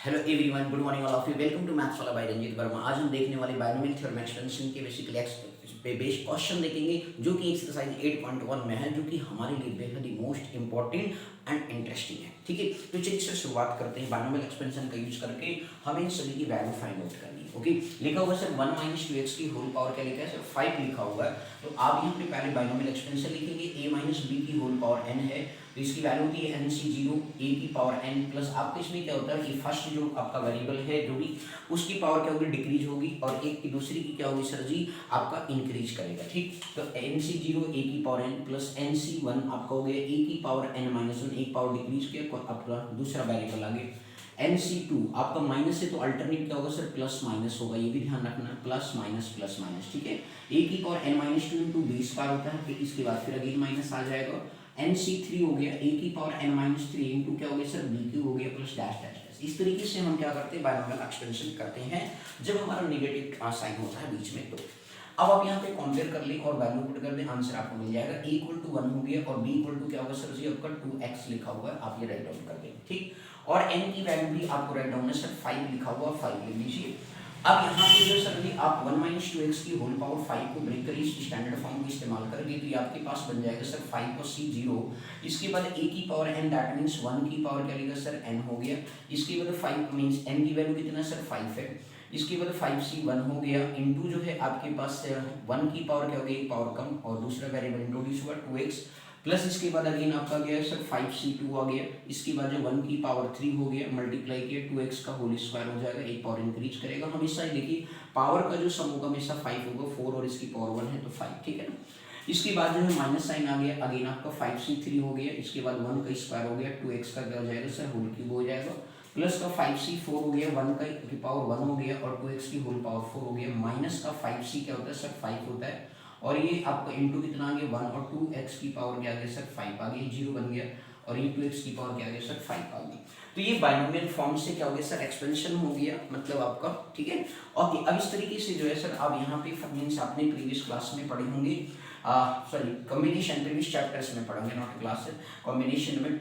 Hello everyone, good morning all of you. Welcome to maths वाला by Ranjit Verma. आज हम देखने वाले बायनोमियल थ्योरम एक्सटेंशन के बेसिकली पे बेस्ड क्वेश्चन देखेंगे जो कि एक्सरसाइज 8.1 में है, जो कि हमारे लिए बेहद ही मोस्ट इंपॉर्टेंट एंड इंटरेस्टिंग है। ठीक है, तो चलिए इससे शुरुआत करते हैं। बायनोमियल एक्सपेंशन का यूज करके हमें इन सभी की वैल्यू फाइंड आउट करनी है। ओके, लिखा हुआ सर 1 माइनस 2x की होल पावर क्या लिखा है सर 5 लिखा हुआ है। तो आप यहाँ पे पहले बायनोमियल एक्सपेंशन लिखेंगे। a माइनस बी की होल पावर n है, तो इसकी वैल्यू होती है nc0 a की पावर n प्लस आपके इसमें क्या होता है कि फर्स्ट जो आपका वेरिएबल है जो भी उसकी पावर क्या होगी डिक्रीज होगी, और एक की दूसरी की क्या होगी सर जी आपका इंक्रीज करेगा। ठीक, तो nc0 a की पावर n प्लस nc1 आपका हो गया a की पावर n माइनस 1, एक पावर डिक्रीज किया आपका दूसरा वेरिएबल आगे nc2 आपका माइनस है तो अल्टरनेट क्या होगा सर प्लस माइनस होगा, ये भी ध्यान रखना प्लस माइनस। ठीक है, a की power n minus 2 into B square होता है, फिर इसके बाद फिर अगेन माइनस आ जाएगा। nc3 हो गया a की पावर n माइनस 3 इंटू क्या हो गया सर b3 हो गया प्लस डैश डैश डैश। इस तरीके से हम क्या करते हैं बायनोमियल एक्सपेंशन करते हैं जब हमारा नेगेटिव साइन होता है बीच में। तो अब आप यहाँ पे कंपेयर कर लें और वैल्यू पुट कर दें, आंसर आपको मिल जाएगा a इक्वल टू 1 हो गया और b इक्वल टू क्या होगा सर जी आपका 2x लिखा हुआ है, आप ये राइट डाउन कर देंगे। ठीक, और n की वैल्यू भी आपको राइट डाउन है सर 5 लिखा हुआ, 5 लिख लीजिए। अब यहाँ पे जो सर जी आप 1 माइनस 2x की होल पावर 5 को ब्रेक करिए, इस स्टैंडर्ड फॉर्म को इस्तेमाल करके, तो ये आपके पास बन जाएगा सर 5 को c 0। इसके बाद a की पावर n दैट मीन्स 1 की पावर क्या लिखा सर n हो गया। इसके बाद 5 मीन्स n की वैल्यू कितना सर 5 है। इसके बाद 5c 1 हो गया इंटू जो है आपके पास 1 की पावर क्या हो गई, एक पावर कम और दूसरा वेरिएबल इंट्रोड्यूस हुआ 2x प्लस इसके बाद अगेन आपका गया है सर 5c2 आ गया। इसके बाद जो 1 की पावर 3 हो गया मल्टीप्लाई किया 2x का होल स्क्वायर हो जाएगा, एक पावर इंक्रीज करेगा। हमेशा देखिए पावर का जो सम होगा हमेशा 5 होगा, 4 और इसकी पावर 1 है तो 5। ठीक है ना, इसके बाद जो है माइनस साइन आ गया, अगेन आपका 5c3 हो गया, इसके बाद 1 का स्क्वायर हो गया 2x का क्या हो जाएगा सर होल क्यूब हो जाएगा, प्लस का 5c4 हो गया 1 का की पावर 1 हो गया और 2x की होल पावर 4 हो गया, माइनस का 5c क्या होता है सर 5 होता है, और ये आपका इंटू कितना आ गया 1 और 2x की पावर क्या आ गया सर 5 आ गई, 0 बन गया, और ये 2x की पावर क्या आ गया सर 5 आ गई। तो ये बायनोमियल फॉर्म से क्या हो गया सर एक्सपेंशन हो गया मतलब आपका। ठीक है, और अब इस तरीके से जो है सर आप यहाँ पे मीन्स आपने प्रीवियस क्लास में पढ़े होंगे, सॉरी कॉम्बिनेशन प्रीवियस चैप्टर्स में पढ़ोगे नॉट क्लास है कॉम्बिनेशन में,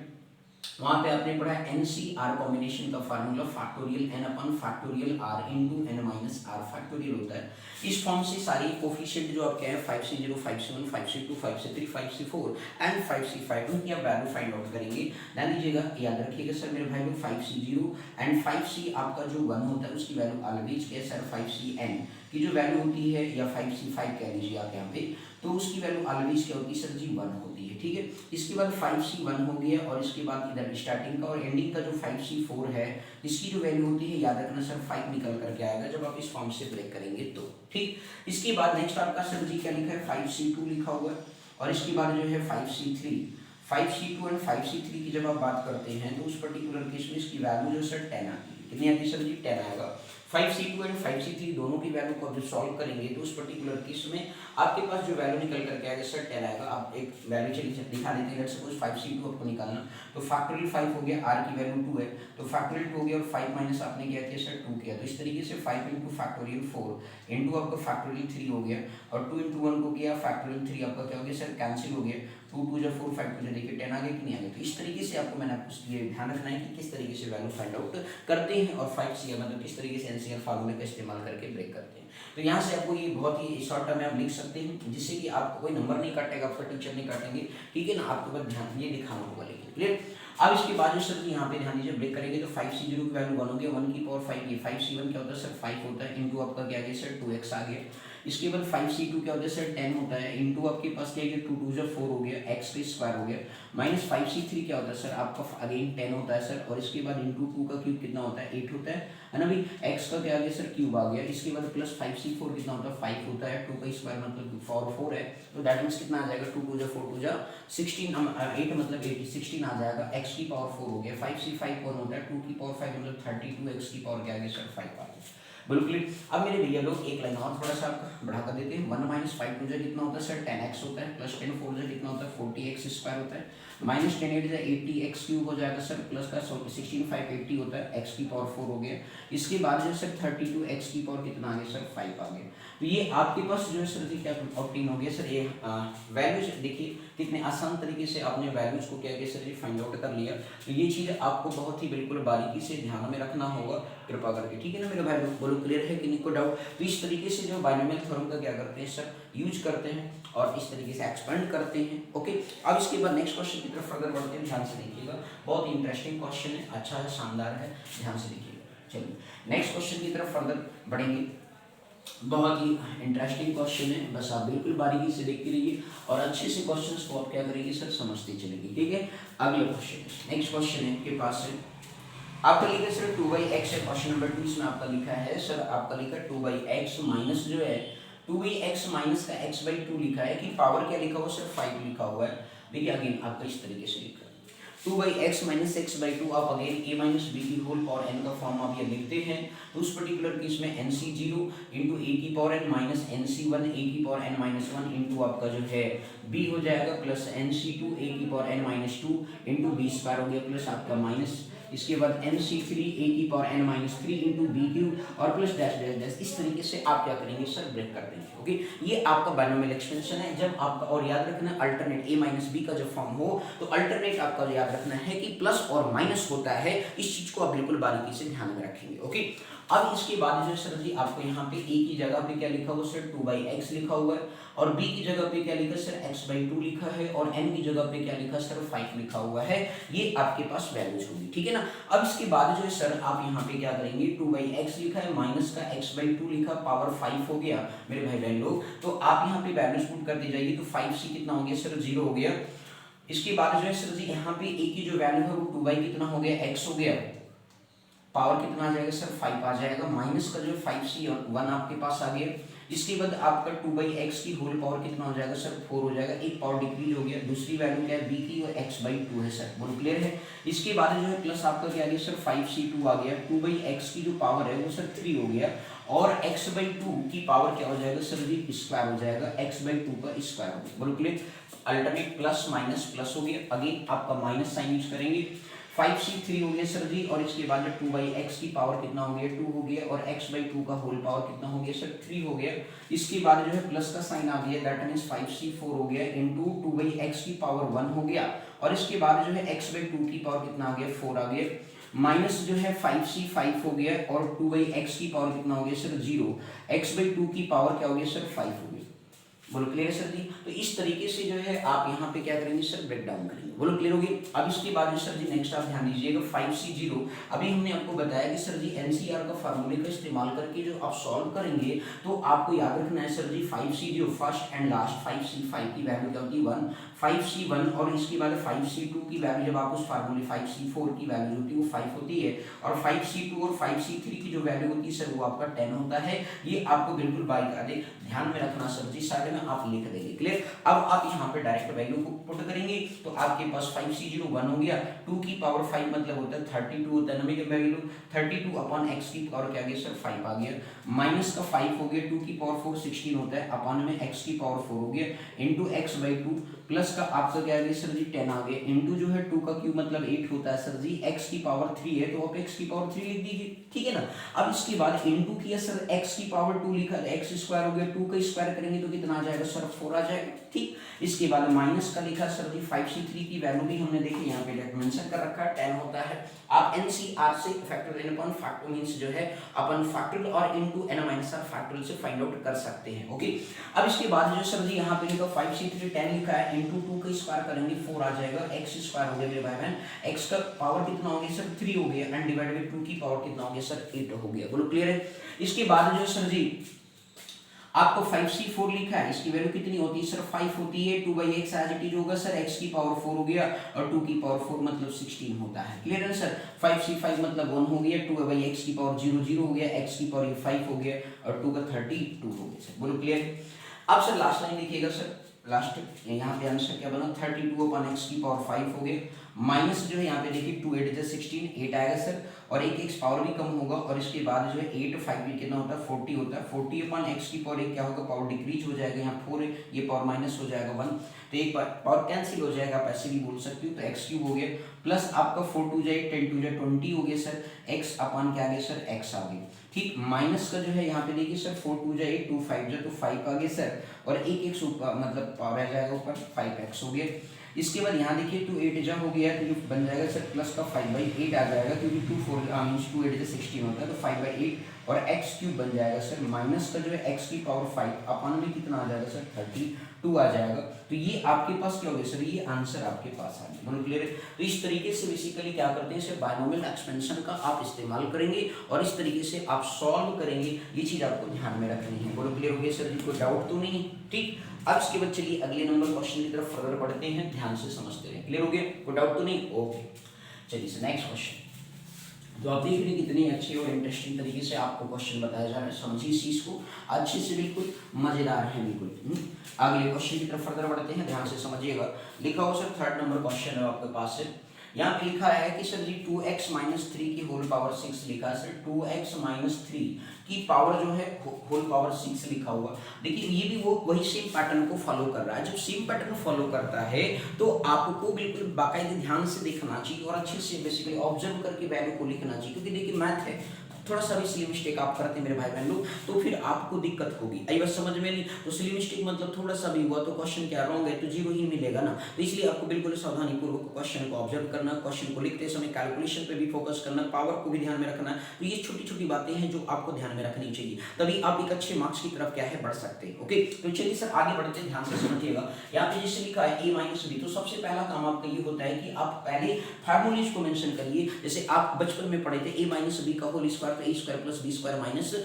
वहां पे आपने पढ़ा NCR कॉम्बिनेशन का formula factorial n upon factorial r into n minus R factorial होता है। इस फॉर्म से सारी कोफिशिएंट जो आपके हैं 5c0 5c1 5c2 5c3 5c4 and 5c5 उनकी आप वैल्यू फाइंड आउट करेंगे। ध्यान दीजिएगा, याद रखिएगा सर मेरे भाई लोग 5c0 एंड 5c आपका जो 1 होता है उसकी वैल्यू ऑलवेज क्या है सर 5cn की जो वैल्यू होती है, या 5c5 कह लीजिए आप यहाँ पे, तो उसकी वैल्यू ऑलवेज क्या होती है सर जी 1 होती है। ठीक है, इसके बाद 5c1 हो गया और इसके बाद इधर स्टार्टिंग का और एंडिंग का जो 5c4 है इसकी जो वैल्यू होती है याद रखना सर 5 निकल करके आएगा जब आप इस फॉर्म से ब्रेक करेंगे तो। ठीक, इसके बाद नेक्स्ट आपका सर जी क्या लिखा है 5c2 लिखा हुआ है, और इसके बाद जो है 5c3 5c2 एंड 5c3 की जब आप बात करते हैं तो उस पर्टिकुलर केस में इसकी वैल्यू जो सर 10 आती है। कितनी आती है सर जी 10 आएगा। 5c2 एंड 5c3 दोनों की वैल्यू को जब सॉल्व करेंगे तो उस पर्टिकुलर केस में आपके पास जो वैल्यू निकल करके आएगा सर 10 आएगा। आप एक वैल्यू चलिए दिखा देते हैं, लेट्स सपोज 5c2 आपको निकालना, तो फैक्टोरियल 5 हो गया, r की वैल्यू 2 है तो फैक्टोरियल 2 हो गया और 5 माइनस आपने क्या किया सर 2 किया, तो इस तरीके से 5 इंटू फैक्टोरियल 4 इंटू आपका फैक्टोरियल 3 हो गया, और 2 इंटू 1 को किया फैक्टोरियल 3 आपका क्या हो गया सर कैंसिल हो गया, 2 2 जा 4 5 2 देखिए 10 आ गया कि नहीं आ गया। तो इस तरीके से आपको मैंने आपको ये ध्यान रखना है कि किस तरीके से वैल्यू फाइंड आउट करते हैं और 5c मतलब किस तरीके से NCR फार्मूले का इस्तेमाल करके ब्रेक करते हैं। तो यहाँ से आपको ये बहुत ही शॉर्ट टर्म में आप लिख सकते हैं जिससे कि आपको कोई नंबर नहीं काटेगा, आपका टीचर नहीं काटेंगे। ठीक है ना, आपको बस ध्यान ये दिखाना होगा लेकिन क्लियर। अब इसके बाद जो सर यहाँ पे ध्यान दीजिए ब्रेक करेंगे तो 5c0 की वैल्यू 1 हो गया, 1 की पावर 5 ये 5c1 क्या होता है सर 5 होता है इंटू आपका क्या गया सर 2x आ गया। इसके बाद 5c2 क्या होता है सर 10 होता है इंटू आपके पास क्या है 2 2 जा 4 हो गया, x का स्क्वायर हो गया, माइनस 5c3 क्या होता है सर आपका अगेन 10 होता है सर, और इसके बाद इंटू 2 का क्यूब कितना होता है 8 होता है ना भाई, x का क्या आ गया सर क्यूब आ गया। इसके बाद प्लस 5c4 कितना होता है 5 होता है, 2 का स्क्वायर मतलब 4 है, तो दैट मीन्स कितना आ जाएगा 2 2 जा 4 2 जा 16 8 मतलब 80 16 आ जाएगा, x की पावर 4 हो गया, 5c5 कौन होता है 2 की पावर 5 मतलब 32, x की पावर क्या आ गया सर 5 आ गया। बिल्कुल। अब मेरे भैया लोग एक लाइन और थोड़ा सा बढ़ा कर देते हैं, 1 माइनस 5 टू जो कितना होता है सर 10x होता है, प्लस 10 4 जो कितना होता है 40x स्क्वायर होता है, माइनस 10 8 80 एक्स क्यूब हो जाएगा सर, प्लस का 16 5 80 होता है, एक्स की पावर 4 हो गया। इसके बाद जो सर 32 एक्स की पावर कितना आ गया सर 5 आ गया। तो ये आपके पास जो है सर जी क्या ऑब्टेन हो गया सर, ये वैल्यूज देखिए कितने आसान तरीके से आपने वैल्यूज को क्या किया सर जी फाइंड आउट कर लिया। तो ये चीज़ आपको बहुत ही बिल्कुल बारीकी से ध्यान में रखना होगा कृपा करके, ठीक है ना मेरे भाई लोग, बोलो क्लियर है कि नहीं को डाउट। तो इस तरीके से जो बाइनोमियल थ्योरम का क्या करते हैं सर यूज करते हैं और इस तरीके से एक्सपेंड करते हैं। ओके, अब इसके बाद नेक्स्ट क्वेश्चन की तरफ फर्दर बढ़ते हैं, ध्यान से देखिएगा, बहुत ही इंटरेस्टिंग क्वेश्चन है, अच्छा है, शानदार है, ध्यान से देखिएगा। चलिए नेक्स्ट क्वेश्चन की तरफ फर्दर बढ़ेंगे, बहुत ही इंटरेस्टिंग क्वेश्चन है, बस आप बिल्कुल बारीकी से देखते रहिए और अच्छे से क्वेश्चंस को आप क्या करेंगे सर समझते चलेंगे, ठीक है। अगला क्वेश्चन, नेक्स्ट क्वेश्चन है के पास है आपका लिखा है सर 2/x है, क्वेश्चन नंबर 2 इसमें आपका लिखा है सर, आपका लिखा 2/x माइनस जो है 2/x माइनस का x/2 लिखा है कि पावर क्या लिखा हुआ सर 5 लिखा हुआ है। देखिए अगेन आपका इस तरीके से लिखा है 2/x माइनस x/2, आप अगेन a माइनस b की होल पावर n का फॉर्म आप ये लिखते हैं। तो उस पर्टिकुलर केस में nc0 इंटू a की power n minus nc1 a की पावर n माइनस 1 इंटू आपका जो है b हो जाएगा प्लस nc2 a की power n minus 2 into b square हो गया प्लस आपका माइनस, इसके बाद nc3 a की power n minus 3 into B cube और प्लस डैश डैश डैश। इस तरीके से आप क्या करेंगे सर ब्रेक कर देंगे। ओके, ये आपका बाइनोमियल एक्सपेंशन है। जब आपका और याद रखना अल्टरनेट a माइनस बी का जब फॉर्म हो तो अल्टरनेट आपका जो याद रखना है कि प्लस और माइनस होता है, इस चीज को आप बिल्कुल बारीकी से ध्यान में रखेंगे। ओके, अब इसके बाद जो सर जी आपको यहाँ पे a की जगह पे क्या लिखा हुआ सर 2/x लिखा हुआ है और b की जगह पे क्या लिखा सर x/2 लिखा है और n की जगह पे क्या लिखा सर 5 लिखा हुआ है। ये आपके पास वैल्यूज होगी, ठीक है ना। अब इसके बाद जो है सर आप यहाँ पे क्या करेंगे 2/x लिखा है माइनस का x/2 लिखा पावर 5 हो गया मेरे भाई बहन लोग। तो आप यहाँ पे वैल्यूज पुट करते जाइए तो 5c कितना हो गया सर 0 हो गया। इसके बाद जो है सर जी यहाँ पे a की जो वैल्यू है वो 2 कितना हो गया x हो गया, पावर कितना आ जाएगा सर 5 आ जाएगा, माइनस का जो 5c और 1 आपके पास आ गया। इसके बाद आपका 2/x की होल पावर कितना हो जाएगा सर 4 हो जाएगा, एक पावर डिक्रीज हो गया। दूसरी वैल्यू क्या है b की और x/2 है सर, बोलो क्लियर है। इसके बाद जो है प्लस आपका क्या आ गया सर 5c2 आ गया, 2/x की जो पावर है वो सर 3 हो गया और x/2 की पावर क्या हो जाएगा सर जी स्क्वायर हो जाएगा, x/2 का स्क्वायर हो गया, बोलो clear. Alternate plus minus plus हो गया, अगेन आपका माइनस साइन यूज करेंगे, 5c3 हो गया सर जी और इसके बाद 2/x की पावर कितना हो गया 2 हो गया और x/2 का होल पावर कितना हो गया सर 3 हो गया। इसके बाद जो है प्लस का साइन आ गया, दैट मींस 5c4 हो गया इनटू 2/x की पावर 1 हो गया और इसके बाद जो है x/2 की पावर कितना आ गया 4 आ गया, माइनस जो है 5c5 हो गया और 2/x की पावर कितना हो गया सर 0, x/2 की पावर क्या हो गया सर 5 हो गया, बोलो क्लियर है सर जी। तो इस तरीके से जो है आप यहाँ पे क्या करेंगे सर ब्रेक डाउन करेंगे, बोलो क्लियर होगी। अब इसके बाद सर जी नेक्स्ट आप ध्यान दीजिएगा 5c0, अभी हमने आपको बताया कि सर जी एनसीआर का फार्मूले का इस्तेमाल करके जो आप सॉल्व करेंगे तो आपको याद रखना है sir ji 5c0 first and last 5c5 की वैल्यू क्या होती है 1, 5c1 और इसके बाद 5c2 की वैल्यू जब आप उस फार्मूले 5c4 की वैल्यू होती है वो 5 होती है और 5c2 और 5c3 की जो वैल्यू होती है सर वो आपका 10 होता है। ये आपको बिल्कुल बारीकाई ध्यान में रखना सर जी, साइड में आप लिख देंगे, क्लियर। अब आप यहाँ पे डायरेक्ट वैल्यू को पुट करेंगे तो आपके पास 5c0 1 हो गया, 2 की पावर 5 मतलब होता है 32 होता है ना मेरे वैल्यू 32 अपॉन x की पावर क्या आ गया सर 5 आ गया, माइनस का 5 हो गया, 2 की पावर 4 16 होता है अपॉन में x की पावर 4 हो गया इनटू x/2 प्लस का आपका क्या आ गया सर जी 10 आ गया इनटू जो है 2 का क्यूब मतलब 8 होता है सर जी, x की पावर 3 है तो आप x की पावर 3 लिख दीजिए, ठीक है ना। अब इसके बाद इनटू किया सर x की पावर 2 लिखा, x स्क्वायर हो गया, 2 का स्क्वायर करेंगे तो कितना आ जाएगा सर 4 आ जाएगा, ठीक। इसके बाद माइनस का लिखा सर जी 5c3 की वैल्यू भी हमने देखी यहाँ पे मेंशन कर रखा है 10 होता है। आप एनसीआर से फैक्टोरियल अपॉन फैक्टर मींस जो है अपन फैक्टोरियल और into n minus r factorial से फाइंड आउट कर सकते हैं, ओके। अब इसके बाद जो सर जी यहाँ पे लिखा 5c3 10 लिखा है इनटू 2 का स्क्वायर करेंगे 4 आ जाएगा, x स्क्वायर हो गया मेरे भाई बहन, x का पावर कितना हो गया सर 3 हो गया एंड डिवाइडेड बाय 2 की पावर कितना हो गया सर 8 हो गया, बोलो क्लियर है। इसके बाद जो सर जी आपको 5c4 लिखा है, इसकी वैल्यू कितनी होती है सर 5 होती है, 2/x एज इट इज होगा सर, x की पावर 4 हो गया और 2 की पावर 4 मतलब 16 होता है, क्लियर है सर। 5c5 मतलब 1 हो गया, 2/x की पावर 0 0 हो गया, x की पावर 5 हो गया और 2 का 32 हो गया सर, बोलो क्लियर। अब सर लास्ट लाइन देखिएगा सर, लास्ट यहाँ पे आंसर क्या बना 32 अपॉन x की पावर 5 हो गया माइनस जो है यहाँ पे देखिए 2 8 16 8 आएगा सर, और एक एक्स पावर भी कम होगा, और इसके बाद जो है 8 5 भी कितना होता है 40 होता है, 40 अपॉन एक्स की पावर एक क्या होगा, पावर डिक्रीज हो जाएगा, यहाँ 4 ये पावर माइनस हो जाएगा 1, तो एक पावर कैंसिल हो जाएगा, आप ऐसे भी बोल सकते हो, तो एक्स क्यूब हो गया, प्लस आपका 4 2 जाए 10 2 जाए 20 हो गया सर, एक्स अपॉन क्या आ गया सर, एक्स आ गया, ठीक। माइनस का जो है यहाँ पे देखिए सर 4 2 जाए 8 2 5 जाए तो 5 आ गया सर, और एक एक्स ऊपर मतलब पावर आ जाएगा ऊपर 5x हो गया। इसके बाद यहाँ देखिए 2 8 जा हो गया तो जो बन जाएगा सर प्लस का 5/8 आ जाएगा, क्योंकि 2 4 मीन्स 2 8 16 होता है, तो 5/8 और एक्स क्यूब बन जाएगा सर, माइनस का जो है एक्स की पावर 5 अपॉन में कितना आ जाएगा सर 32 आ जाएगा। तो ये आपके पास क्या हो गया सर, ये आंसर आपके पास आ गया, बोलो क्लियर है। तो इस तरीके से बेसिकली क्या करते हैं सर, बायनोमियल एक्सपेंशन का आप इस्तेमाल करेंगे और इस तरीके से आप सॉल्व करेंगे, ये चीज आपको ध्यान में रखनी है। बोलो क्लियर हो गया सर जी, कोई डाउट तो नहीं है, ठीक। अब इसके बाद चलिए अगले नंबर क्वेश्चन की तरफ फर्दर बढ़ते हैं, ध्यान से समझते रहे, क्लियर हो गया, कोई डाउट तो नहीं, ओके। चलिए सर नेक्स्ट क्वेश्चन, तो आप देख रहे हैं कितनी अच्छी और इंटरेस्टिंग तरीके से आपको क्वेश्चन बताया जा रहा है, समझिए इस चीज को अच्छे से, बिल्कुल मजेदार है बिल्कुल। अगले क्वेश्चन की तरफ फर्दर बढ़ते हैं, ध्यान से समझिएगा। लिखा हो सर 3rd नंबर क्वेश्चन है आपके पास से, यहाँ पे लिखा है कि सर जी 2x - 3 की होल पावर 6 लिखा है सर, 2x - 3 की पावर जो है होल पावर 6 लिखा हुआ। देखिए ये भी वो वही सेम पैटर्न को फॉलो कर रहा है, जब सेम पैटर्न फॉलो करता है तो आपको बिल्कुल बाकायदे ध्यान से देखना चाहिए और अच्छे से बेसिकली ऑब्जर्व करके वैल्यू को लिखना चाहिए, क्योंकि देखिए मैथ है, थोड़ा सा भी सिली मिस्टेक आप करते हैं मेरे भाई बहन लोग तो फिर आपको दिक्कत होगी। आई बात समझ में नहीं, तो सिली मिस्टेक मतलब थोड़ा सा भी हुआ तो क्वेश्चन क्या रॉन्ग है तो 0 ही मिलेगा ना, तो इसलिए आपको बिल्कुल सावधानी पूर्वक क्वेश्चन को ऑब्जर्व करना, क्वेश्चन को लिखते समय कैलकुलेशन पे भी फोकस करना, पावर को भी ध्यान में रखना। तो ये छोटी छोटी बातें हैं जो आपको ध्यान में रखनी चाहिए, तभी आप एक अच्छे मार्क्स की तरफ क्या है बढ़ सकते हैं। ओके, तो चलिए सर आगे बढ़ते हैं, ध्यान से समझिएगा। यहाँ पे जैसे लिखा है a - b, तो सबसे पहला काम आपका ये होता है कि आप पहले फार्मूलेज को मेंशन करिए। जैसे आप बचपन में पढ़े थे a - b का होल स्क्वायर, तो a² + b²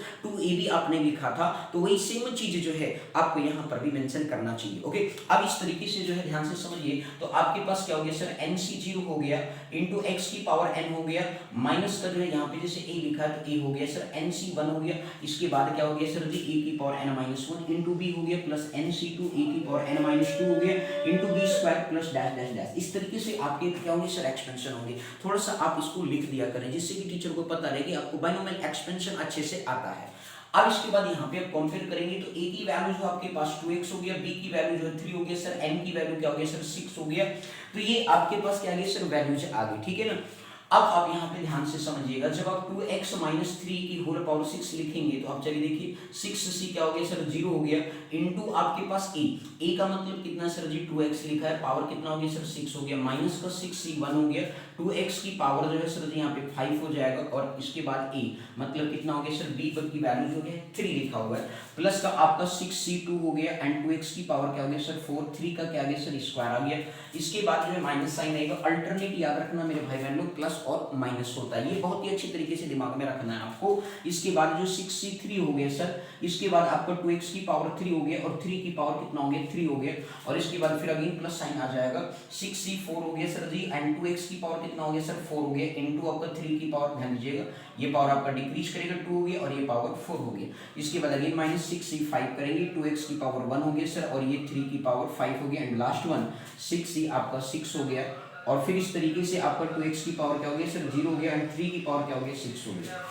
- 2ab आपने लिखा था, तो वही सेम चीज जो है आपको यहाँ पर भी मेंशन करना चाहिए। ओके, अब इस तरीके से जो है ध्यान से समझिए, तो आपके पास क्या हो गया सर, nc 0 हो गया इंटू x की पावर n हो गया, माइनस का जो है यहाँ पे जैसे a लिखा है तो a हो गया सर, nc 1 हो गया, इसके बाद क्या हो गया सर जी a की पावर n - 1 इंटू b हो गया प्लस nc 2 a की पावर n - 2 हो गया into b² plus dash dash dash. इस तरीके से आपके क्या होंगे सर, एक्सपेंशन होंगे। थोड़ा सा आप इसको लिख दिया करें जिससे कि टीचर को पता रहे कि आपको बायनोमियल एक्सपेंशन अच्छे से आता है। अब इसके बाद यहाँ पे आप कंपेयर करेंगे तो a की वैल्यू जो आपके पास 2x हो गया, b की वैल्यू जो है 3 हो गया सर, n की वैल्यू क्या हो गया सर 6 हो गया, तो ये आपके पास क्या आ गया सर, वैल्यूज आ गई, ठीक है ना। अब आप यहाँ पे ध्यान से समझिएगा, जब आप 2x - 3 की होल पावर 6 लिखेंगे तो आप चलिए देखिए 6c क्या हो गया सर 0 हो गया इंटू आपके पास a का मतलब कितना सर जी 2x लिखा है, पावर कितना हो गया सर 6 हो गया, माइनस का 6c 1 हो गया, 2x की पावर जो है सर जी यहाँ पे 5 हो जाएगा, और इसके बाद a मतलब कितना हो गया सर b की वैल्यू जो है 3 लिखा हुआ है, प्लस का आपका 6c 2 हो गया एंड 2x की पावर क्या हो गया सर 4, 3 का क्या आ गया सर स्क्वायर आ गया। इसके बाद जो है माइनस साइन आएगा, अल्टरनेट याद रखना मेरे भाई बहन लोग, प्लस और माइनस होता है, ये बहुत ही अच्छी तरीके से दिमाग में रखना है आपको। इसके बाद जो 6c3 हो गया सर, इसके बाद आपका 2x की पावर 3 हो गया और 3 की पावर कितना हो गया 3 हो गया, और इसके बाद फिर अगेन प्लस साइन आ जाएगा, 6c4 हो गया सर जी एंड 2x की पावर कितना हो गया सर 4 हो गया इंटू आपका 3 की पावर, ध्यान दीजिएगा ये पावर आपका डिक्रीज करेगा 2 हो गया और ये पावर 4 हो गया। इसके बाद अगेन माइनस 6c5 करेंगे, 2x की पावर 1 हो गया सर और ये 3 की पावर 5 हो गया एंड लास्ट वन 6c आपका 6 हो गया, और फिर इस तरीके से आपका 2x की पावर क्या हो गया सर 0 हो गया एंड 3 की पावर क्या हो गया 6 हो गया।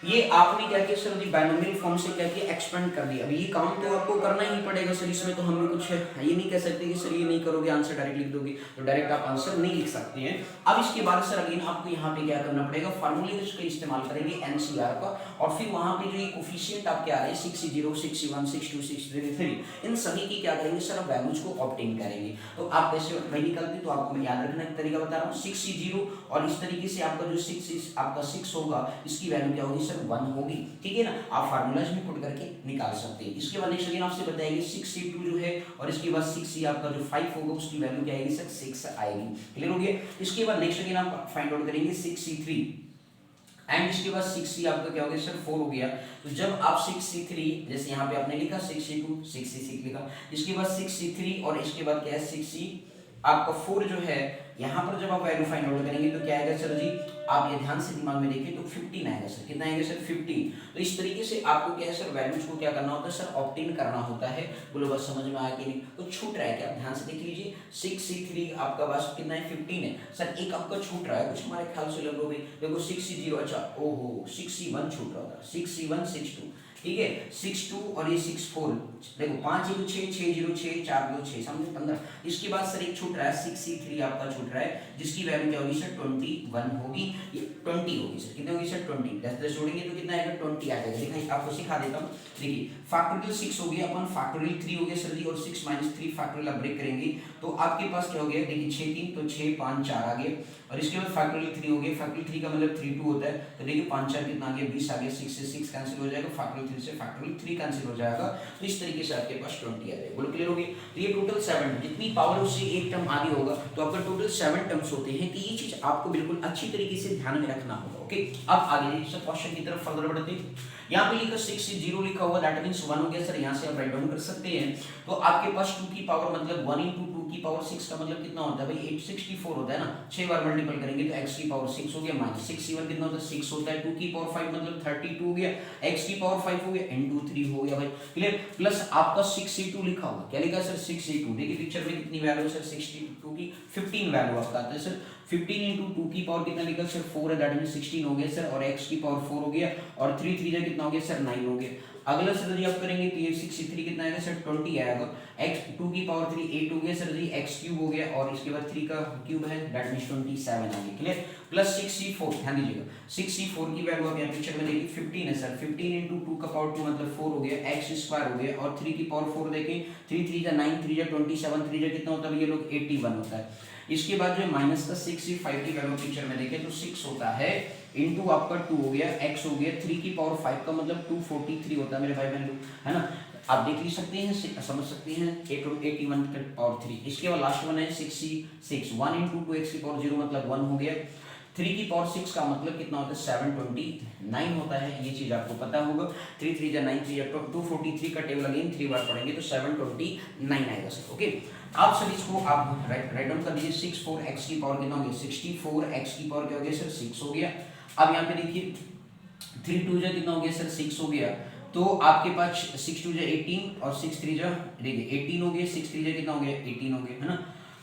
ये आपने क्या किया सर जी बायनोमियल फॉर्म से क्या किया एक्सपेंड कर दिया। अब ये काम तो आपको करना ही पड़ेगा सर, इसमें तो हम भी कुछ है ये नहीं कह सकते कि सर ये नहीं करोगे आंसर डायरेक्ट लिख दोगे, तो डायरेक्ट आप आंसर नहीं लिख सकते हैं। अब इसके बाद सर अगेन आपको यहाँ पे क्या करना पड़ेगा, फार्मूलेज का इस्तेमाल करेंगे एनसीआर का, और फिर वहां पे जो ये कोफिशिएंट आपके आ रहे हैं 6c0 6c1 6c2 6c3 इन सभी की क्या करेंगे सर आप वैल्यूज को ऑब्टेन करेंगे। तो आप कैसे वही निकलते तो आपको मैं याद रखने का तरीका बता रहा हूँ, 6c0 और इस तरीके से आपका जो 6 आपका 6 होगा इसकी वैल्यू क्या होगी सर 1 होगी, ठीक है ना। आप फार्मूलाज में पुट करके निकाल सकते हैं। इसके बाद नेक्स्ट अगेन आपसे बताएंगे 6c2 जो है और इसके बाद 6c आपका जो 5 होगा उसकी वैल्यू क्या आएगी सर 6 आएगी, क्लियर हो गया। इसके बाद नेक्स्ट अगेन आप फाइंड आउट करेंगे 6c3 एंड इसके बाद 6c आपका क्या हो गया सर 4 हो गया। तो जब आप 6c3 जैसे यहाँ पे आपने लिखा 6c2 6c6 लिखा, इसके बाद 6c3 और इसके बाद क्या है 6c आपका 4 जो है यहाँ पर जब आप वैल्यू फाइंड आउट करेंगे तो क्या आएगा सर जी आप ये ध्यान से दिमाग में देखिए तो 15 आएगा सर। कितना आएगा सर? 15। तो इस तरीके से आपको क्या है सर, वैल्यूज को क्या करना होता है सर, ऑब्टेन करना होता है। बोलो बस समझ में आया कि नहीं? तो छूट रहा है क्या, आप ध्यान से देख लीजिए। 6C3 आपका पास कितना है? 15 है सर। एक आपका छूट रहा है कुछ हमारे ख्याल से लगभग भी, देखो 6C0, अच्छा ओहो 6C1 छूट रहा था, 6C1 6-2, ठीक है 6-2 और ये 6-4, देखो 5-0-6, 6-0-6, 4-2-6, समझे 15। इसके बाद सर एक छूट रहा है 6C3 आपका छूट रहा है, जिसकी वैल्यू क्या होगी सर? 21 होगी, ये 20 होगी सर। कितनी होगी सर? 20। 10 जोड़ेंगे तो कितना आएगा? 20 आ जाएगा। देखिए आपको सिखा देता हूँ। देखिए फैक्टोरियल 6 हो गया, अपन फैक्टोरियल 3 हो गया सर जी, और 6 - 3 फैक्टोरियल आप ब्रेक करेंगे तो आपके पास क्या हो गया? देखिए 6 3 तो 6 5 4 आ गए, और इसके बाद फैक्टोरियल 3 हो गया। फैक्टोरियल 3 का मतलब 3 2 होता है, तो देखिए 5 4 कितना आ गया? 20 आ गया। 6 से 6 कैंसिल हो जाएगा, फैक्टोरियल 3 से फैक्टोरियल 3 कैंसिल हो जाएगा। तो इस तरीके से आपके पास 20 आ जाएगा। बोलो क्लियर हो गई? तो ये टोटल 7, जितनी पावर उससे एक टर्म आगे होगा तो आपका टोटल 7 टर्म्स होते हैं। कि ये चीज आपको बिल्कुल अच्छी तरीके से ध्यान में रखना होगा। ओके, अब आगे इस क्वेश्चन की तरफ फर्दर बढ़ते हैं। यहाँ पे लिखा 6 0 लिखा हुआ, दैट मींस 1 हो गया सर। यहाँ से आप राइट डाउन कर सकते हैं। तो आपके पास 2 की पावर मतलब 1 × 2 की पावर 6 का मतलब कितना होता है भाई? 864 होता है ना। 6 बार मल्टीपल करेंगे तो x की पावर 6 हो गया, माइनस 6 7 कितना होता है? 6 होता है। 2 की पावर 5 मतलब 32 हो गया, x की पावर 5 हो गया, n2 3 हो गया भाई। क्लियर? प्लस आपका 6c2 लिखा हुआ, क्या लिखा है सर? 6c2। देखिए पिक्चर में कितनी वैल्यू है सर? 62 की 15 वैल्यू आपका आता है सर। 15 × 2 की पावर कितना लिखा सर? 4 है, दैट मींस 16 हो गया सर, और x की पावर 4 हो गया, और 3 3 कितना हो गया सर? 9 हो गया। अगला सर जी आप करेंगे तो ये 63 कितना आएगा सर? 20 आएगा। x 2 की पावर 3 8 हो गया सर जी, x क्यूब हो गया, और इसके बाद 3 का क्यूब है, दैट मींस 27 आ गया। क्लियर? प्लस 6c4, ध्यान दीजिएगा 6c4 की वैल्यू आप यहाँ पिक्चर में देखिए 15 है सर। 15 × 2 का पावर 2 मतलब 4 हो गया, x स्क्वायर हो गया, और 3 की पावर 4 देखें, 3 3 जा 9, 3 जा 27, 3 जा कितना होता है ये लोग? 81 होता है। इसके बाद जो है माइनस का 6c5 की वैल्यू पिक्चर में देखें तो 6 होता है, इनटू आपका 2 हो गया, x हो गया, 3 की पावर 5 का मतलब 243 होता है मेरे भाई बहन लोग, है ना। आप देख ही सकते हैं, समझ सकते हैं, 81 का पावर 3। इसके बाद लास्ट वन है 66, 1 × 2x की पावर 0 मतलब 1 हो गया। 3 की पावर 6 का मतलब कितना होता है? 729 होता है, ये चीज आपको पता होगा। 3 3 जा 9, 3 जा 243 का टेबल अगेन 3 बार पढ़ेंगे तो 729 आएगा सर। ओके, आप सर इसको आप राइट डाउन कर दीजिए। 64 x की पावर कितना हो गया? 64 x की पावर क्या हो गया सर? 6 हो गया। अब यहाँ पे देखिए 3 2 जा कितना हो गया सर? 6 हो गया। तो आपके पास 6 2 जा 18 और 6 3 जा देखिए 18 हो गया, 6 3 जा कितना हो गया? 18 हो गया, है ना।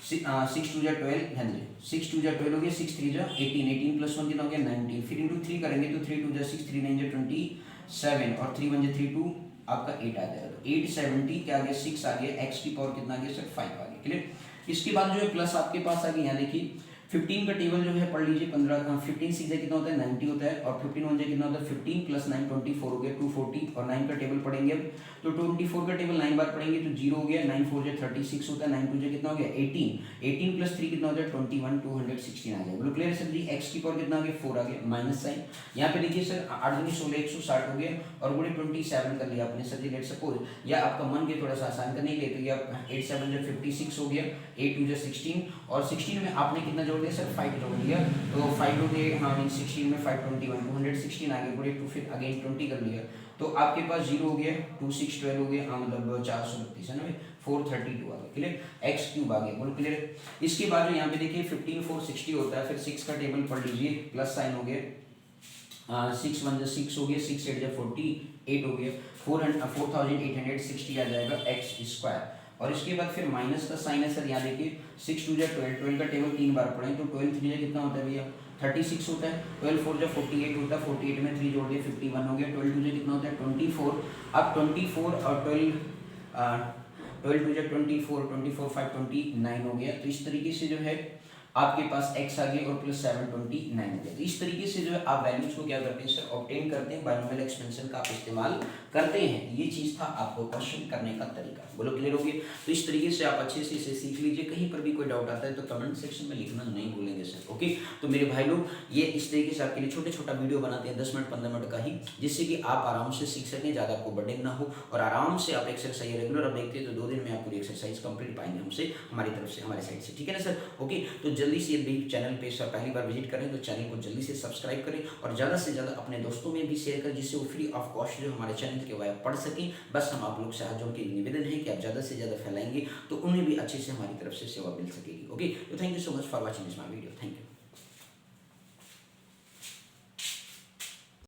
6 2 जा 12, ध्यान दीजिए 6 2 जा 12 हो गया, 6 3 जा 18, 18 प्लस 1 कितना हो गया? 19। फिर इंटू 3 करेंगे तो 3 2 जा 6, 3 9 जा 27, और 3 1 जा 3 2 आपका 8 आ जाएगा। तो 870 क्या आ गया? 6 आ गया। x की पावर कितना आ गया सर? 5 आ गया। क्लियर? इसके बाद जो है प्लस आपके पास आ गया, यहाँ देखिए 15 का टेबल जो है पढ़ लीजिए। 15 6 कितना होता है? 90 होता है, और 15 1 कितना होता है? 15 प्लस 9 24 हो गया, 240, और 9 का टेबल पढ़ेंगे अब तो 24 का टेबल 9 बार पढ़ेंगे तो 0 हो गया, 9 4 36 होता है, 9 2 कितना हो गया? 18, 18 प्लस 3 कितना हो जाए? 21, 216 आ जाएगा। बोलो क्लियर है सर जी? x की पावर कितना आ गया? 4 आ गया, माइनस साइन। यहाँ पे देखिए सर 8 दूनी 16, 160 हो गया, और पूरे 27 कर लिया आपने सर जी। लेट सपोज या आपका मन के थोड़ा सा आसान करने के लिए तो ये आप 8 7 जो 56 हो गया, 8 2 16, और 16 में आपने कितना जोड़ दिया सर? 5 जोड़ दिया, तो 5 जोड़ दिए, हाँ मीन 16 में 521, 216 आ गया। पूरे 2 फिर अगेन 20 कर लिया, तो आपके पास 0 हो गया, 2 6 12 हो गया, हाँ मतलब 432 है ना भाई, 432 आ गया। क्लियर? x क्यूब आ गया। बोलो क्लियर? इसके बाद जो यहाँ पे देखिए 15 4 60 होता है, फिर 6 का टेबल पढ़ लीजिए, प्लस साइन हो गया, 6 1 6 हो गया, 6 8 48 हो गया, 4860 आ जाएगा x स्क्वायर। और इसके बाद फिर माइनस का साइन है सर, यहाँ देखिए 6 2 12, 12 का टेबल 3 बार पढ़ें तो 12 3 कितना होता है भैया? 36 होता है। 12 4 48 होता है, 48 में 3 जोड़ दिए 51 हो गया। 12 2 कितना होता है? 24। अब 24 और 12 12 2 24, 24 5 29 हो गया। तो इस तरीके से जो है आपके पास x आ गया, और प्लस 729 हो गया। तो इस तरीके से जो है आप वैल्यूज को क्या करते हैं सर? ऑब्टेन करते हैं, बायनोमियल एक्सपेंशन का आप इस्तेमाल करते हैं। ये चीज था आपको क्वेश्चन करने का तरीका। बोलो क्लियर हो गया? तो इस तरीके से आप अच्छे से इसे सीख लीजिए। कहीं पर भी कोई डाउट आता है तो कमेंट सेक्शन में लिखना नहीं भूलेंगे सर। ओके, तो मेरे भाई लोग ये इस तरीके से आपके लिए छोटे छोटा वीडियो बनाते हैं, 10 मिनट 15 मिनट का ही, जिससे कि आप आराम से सीख सकें, ज़्यादा आपको बर्डन ना हो, और आराम से आप एक्सरसाइज रेगुलर आप देखते हैं तो 2 दिन में आप पूरी एक्सरसाइज कंप्लीट पाएंगे हमसे, हमारी तरफ से, हमारे साइड से। ठीक है ना सर? ओके, तो जल्दी से यदि चैनल पे सर पहली बार विजिट करें तो चैनल को जल्दी से सब्सक्राइब करें, और ज़्यादा से ज़्यादा अपने दोस्तों में भी शेयर करें, जिससे वो फ्री ऑफ कॉस्ट जो हमारे चैनल के वाया पढ़ सकें। बस हम आप लोग से हाथ जोड़ के निवेदन है कि आप ज़्यादा से ज़्यादा फैलाएंगे तो उन्हें भी अच्छे से हमारी तरफ से सेवा मिल सकेगी। ओके, तो thank you so much for watching this my video. Thank you.